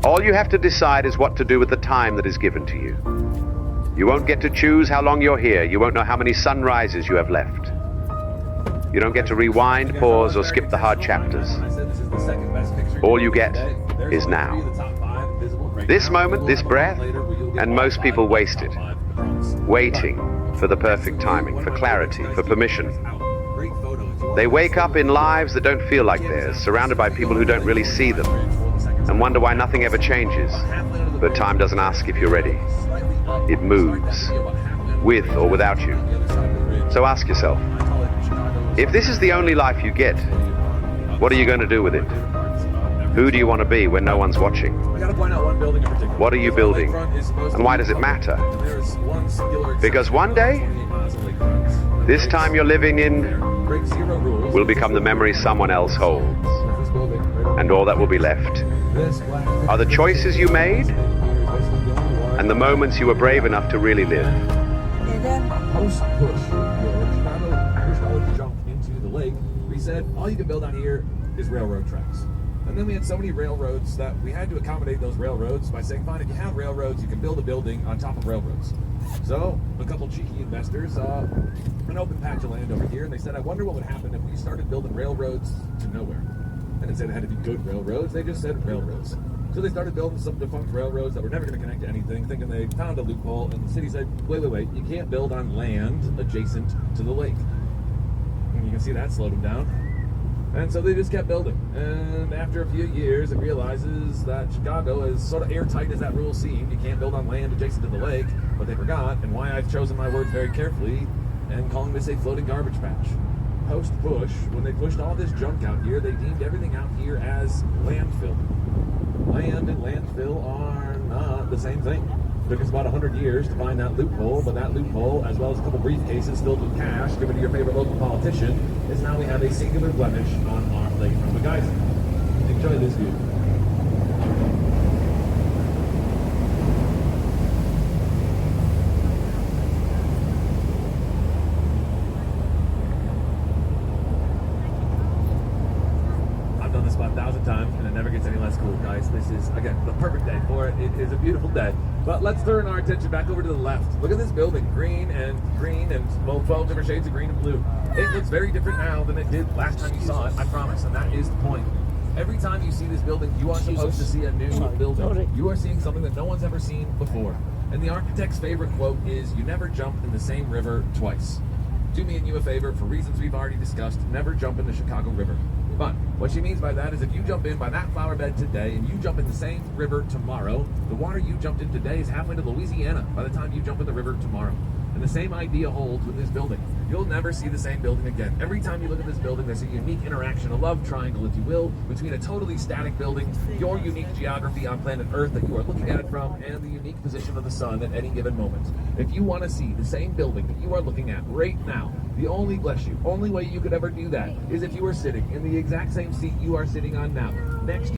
All you have to decide is what to do with the time that is given to you. You won't get to choose how long you're here. You won't know how many sunrises you have left. You don't get to rewind, pause, or skip the hard chapters. All you get is now. This moment, this breath, and most people waste it. Waiting for the perfect timing, for clarity, for permission. They wake up in lives that don't feel like theirs, surrounded by people who don't really see them, and wonder why nothing ever changes. But time doesn't ask if you're ready. It moves, with or without you. So ask yourself, if this is the only life you get, what are you going to do with it? Who do you want to be when no one's watching? What are you building? And why does it matter? Because one day, this time you're living in will become the memory someone else holds. And all that will be left are the choices you made and the moments you were brave enough to really live. Post-push, Chicago pushed all the junk into the lake. We said, all you can build out here is railroad tracks. And then we had so many railroads that we had to accommodate those railroads by saying, fine, if you have railroads, you can build a building on top of railroads. So a couple cheeky investors saw an open patch of land over here, and they said, I wonder what would happen if we started building railroads to nowhere. They didn't say they had to be good railroads, they just said railroads. So they started building some defunct railroads that were never going to connect to anything, thinking they found a loophole, and the city said, wait, you can't build on land adjacent to the lake. And you can see that slowed them down. And so they just kept building. And after a few years, it realizes that Chicago is sort of airtight as that rule seemed. You can't build on land adjacent to the lake, but they forgot, and why I've chosen my words very carefully, and calling this a floating garbage patch. Post-push, when they pushed all this junk out here, they deemed everything out here as landfill. Land and landfill are not the same thing. It took us about 100 years to find that loophole, but that loophole, as well as a couple briefcases filled with cash given to your favorite local politician, is now we have a singular blemish on our lake from the Geyser. Enjoy this view. I've done this about 1,000 times, and it never gets any less cool, guys. This is, again, the perfect day for it. It is a beautiful day. But let's turn our attention back over to the left. Look at this building, green and well, 12 different shades of green and blue. It looks very different now than it did last time you saw it, I promise, and that is the point. Every time you see this building, you are supposed to see a new building. You are seeing something that no one's ever seen before. And the architect's favorite quote is, you never jump in the same river twice. Do me and you a favor, for reasons we've already discussed, never jump in the Chicago River. But what she means by that is if you jump in by that flower bed today and you jump in the same river tomorrow, the water you jumped in today is halfway to Louisiana by the time you jump in the river tomorrow. And the same idea holds with this building. You'll never see the same building again. Every time you look at this building, there's a unique interaction, a love triangle, if you will, between a totally static building, your unique geography on planet Earth that you are looking at it from, and the unique position of the sun at any given moment. If you want to see the same building that you are looking at right now, the only way you could ever do that is if you were sitting in the exact same seat you are sitting on now, next